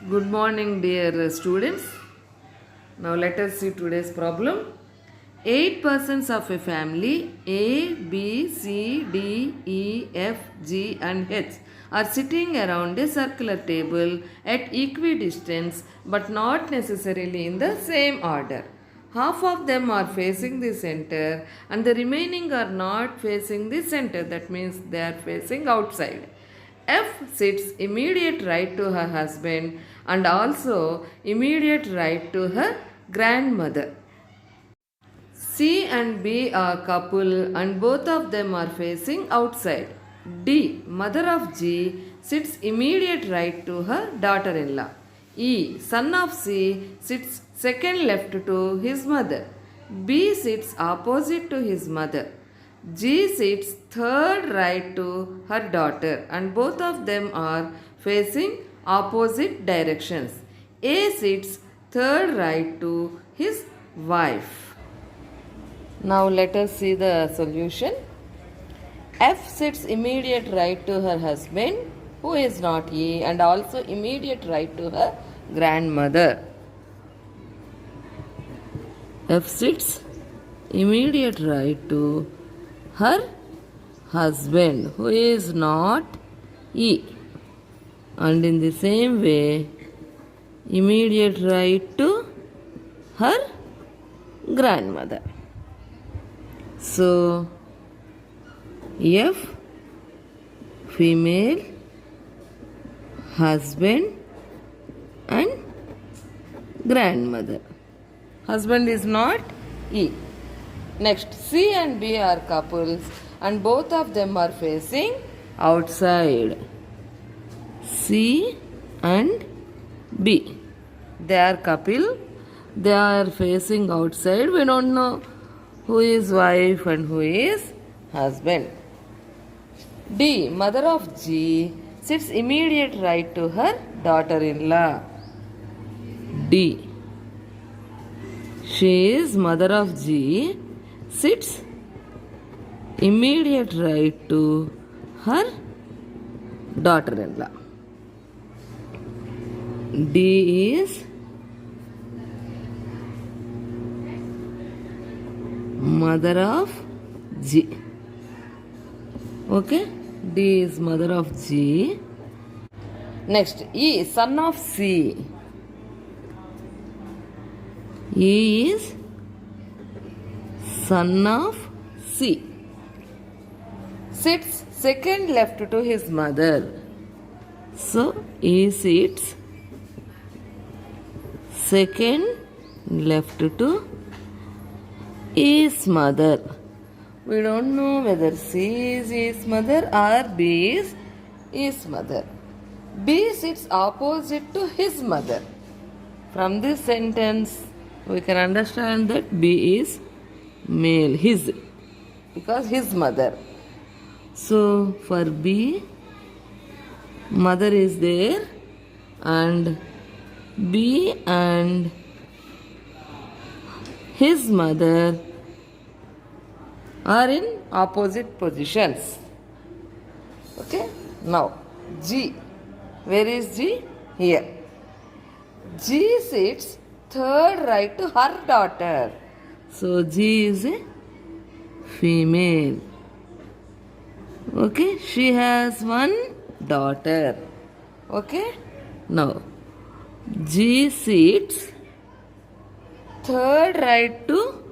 Good morning, dear students. Now let us see today's problem. 8 persons of a family A, B, C, D, E, F, G and H are sitting around a circular table at equidistance but not necessarily in the same order. Half of them are facing the center and the remaining are not facing the center. That means they are facing outside. F sits immediate right to her husband and also immediate right to her grandmother. C and B are couple and both of them are facing outside. D, mother of G, sits immediate right to her daughter-in-law. E, son of C, sits second left to his mother. B sits opposite to his mother. G sits third right to her daughter and both of them are facing opposite directions. A sits third right to his wife. Now let us see the solution. F sits immediate right to her husband, who is not E, and also immediate right to her grandmother. F sits immediate right to her husband, who is not E, and in the same way immediate right to her grandmother. So F, female, husband and grandmother. Husband is not E. Next, C and B are couples and both of them are facing outside. C and B. They are couple. They are facing outside. We don't know who is wife and who is husband. D, mother of G, sits immediate right to her daughter-in-law. D. She is mother of G, sits immediate right to her daughter-in-law. D is mother of G. Okay, D is mother of G. Next, E, son of C. E is son of C. Sits second left to his mother. So, E sits second left to his mother. We don't know whether C is his mother or B is his mother. B sits opposite to his mother. From this sentence, we can understand that B is male, his, because his mother. So for B, mother is there and B and his mother are in opposite positions. Okay, now G. Where is G? Here. G sits third right to her daughter. So G is a female. Okay, she has one daughter. Okay, now G sits third right to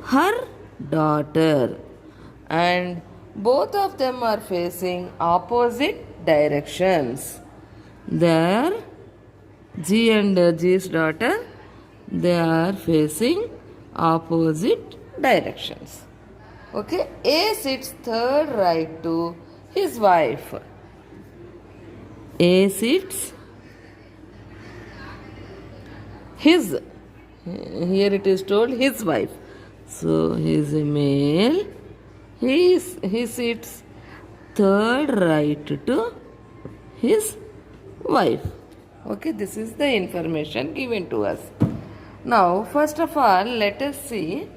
her daughter and both of them are facing opposite directions. There, G and G's daughter, they are facing opposite directions. Okay, A sits third right to his wife. A sits his, here it is told his wife. So he is a male. He sits third right to his wife. Okay, this is the information given to us. Now, first of all, let us see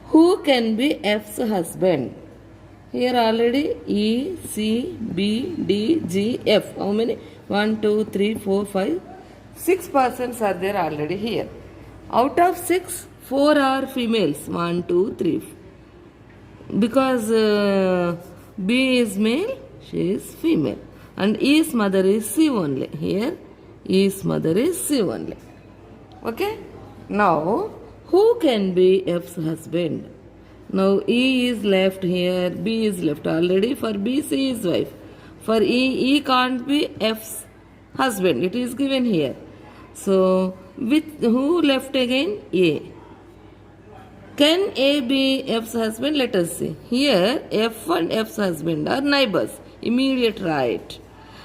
who can be F's husband. Here already E, C, B, D, G, F. How many? 1, 2, 3, 4, 5. 6 persons are there already here. Out of 6, 4 are females. 1, 2, 3. Because B is male, she is female. And E's mother is C only. Here, E's mother is C only. Okay? Now, who can be F's husband? Now, E is left here, B is left already. For B, C is wife. For E can't be F's husband. It is given here. So, with who left again? A. Can A be F's husband? Let us see. Here, F and F's husband are neighbors, immediate right.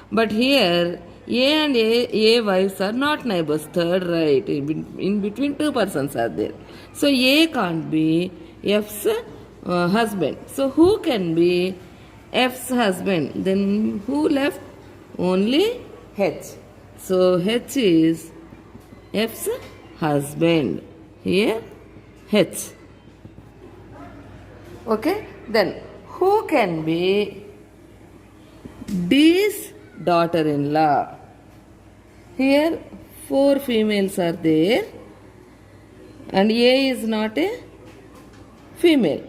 But here, A and A wives are not neighbors, third right. In between, 2 persons are there. So, A can't be F's husband. So, who can be F's husband? Then, who left? Only H. So, H is F's husband. Here, H. Okay, then who can be D's daughter-in-law? Here 4 females are there and A is not a female.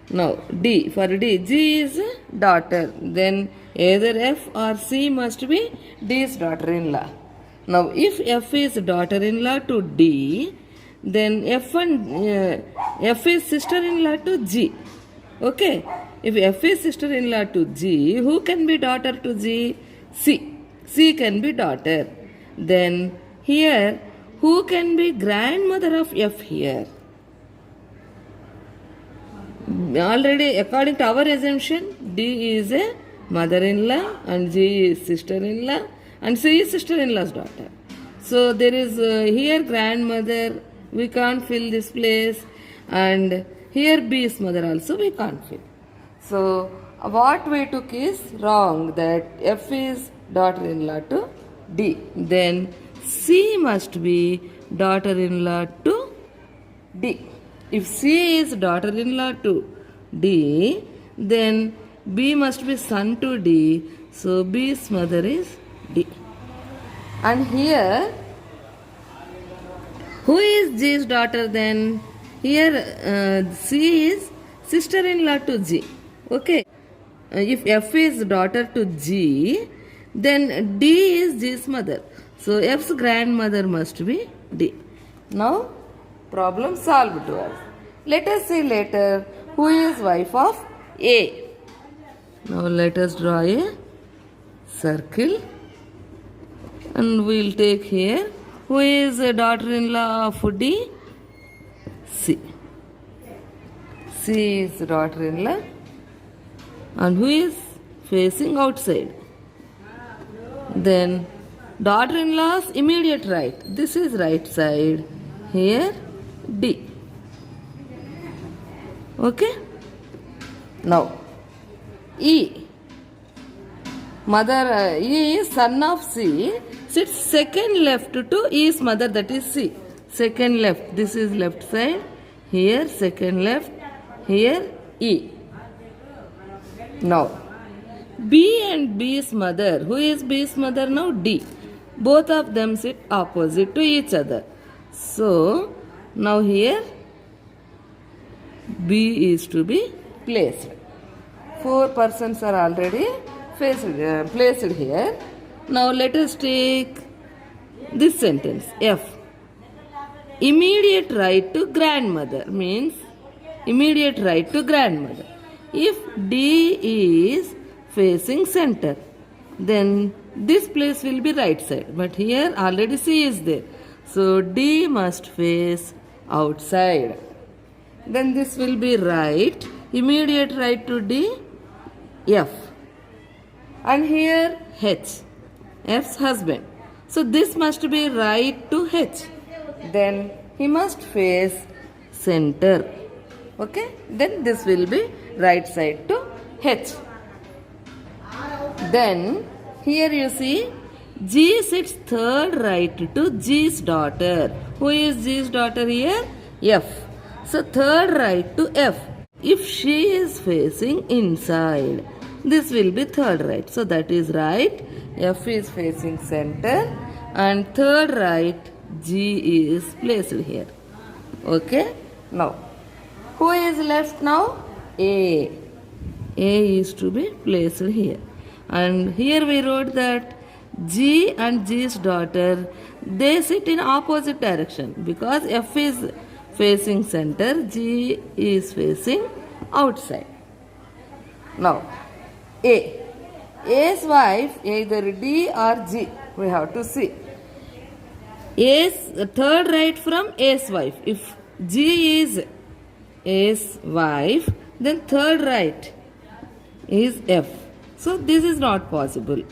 Now D, for D, G is daughter. Then either F or C must be D's daughter-in-law. Now if F is daughter-in-law to D, then F is sister-in-law to G. Okay. If F is sister-in-law to G, who can be daughter to G? C. C can be daughter. Then here, who can be grandmother of F here? Already, according to our assumption, D is a mother-in-law and G is sister-in-law and C is sister-in-law's daughter. So there is here grandmother. We can't fill this place, and here B's mother also we can't fill. So what we took is wrong, that F is daughter-in-law to D. Then C must be daughter-in-law to D. If C is daughter-in-law to D, then B must be son to D. So B's mother is D. And here, who is G's daughter then? Here C is sister-in-law to G. Okay. If F is daughter to G, then D is G's mother. So F's grandmother must be D. Now problem solved to us. Let us see later who is wife of A. Now let us draw a circle and we will take here who is a daughter-in-law of D? C. C is daughter-in-law and who is facing outside. Then daughter-in-law's immediate right. This is right side. Here D. Okay. Now E. Mother E is son of C. Sits second left to E's mother, that is C. Second left. This is left side. Here second left. Here E. Now B and B's mother. Who is B's mother now? D. Both of them sit opposite to each other. So now here B is to be placed. 4 persons are already placed here. Now let us take this sentence. F. Immediate right to grandmother means immediate right to grandmother. If D is facing center, then this place will be right side. But here already C is there. So D must face outside. Then this will be right. Immediate right to D, F. And here H. F's husband. So this must be right to H. Then he must face center. Okay. Then this will be right side to H. Then here you see G sits third right to G's daughter. Who is G's daughter here? F. So third right to F. if she is facing inside, this will be third right. So that is right. F is facing center and third right G is placed here. Okay. Now, who is left now? A. A is to be placed here. And here we wrote that G and G's daughter, they sit in opposite direction because F is facing center, G is facing outside. Now, A. A's wife, either D or G, we have to see. A's third right from A's wife. If G is A's wife, then third right is F. So this is not possible.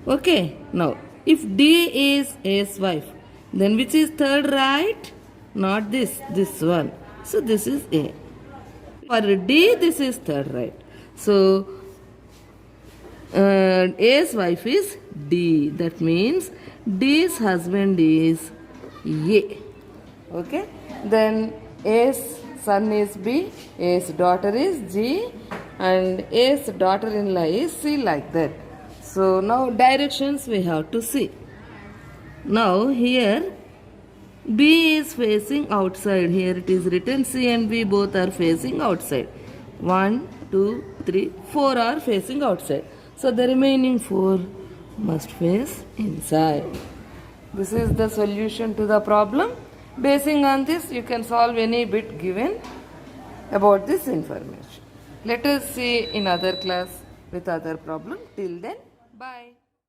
Okay. Now, if D is A's wife, then which is third right? Not this one. So this is A. For D, this is third right. So A's wife is D. That means D's husband is A. Okay. Then A's son is B, A's daughter is G, and A's daughter-in-law is C, like that. So now directions we have to see. Now here B is facing outside. Here it is written C and B both are facing outside. 1, 2, 3, 4 are facing outside. So the remaining 4 must face inside. This is the solution to the problem. Basing on this, you can solve any bit given about this information. Let us see in other class with other problem. Till then, bye.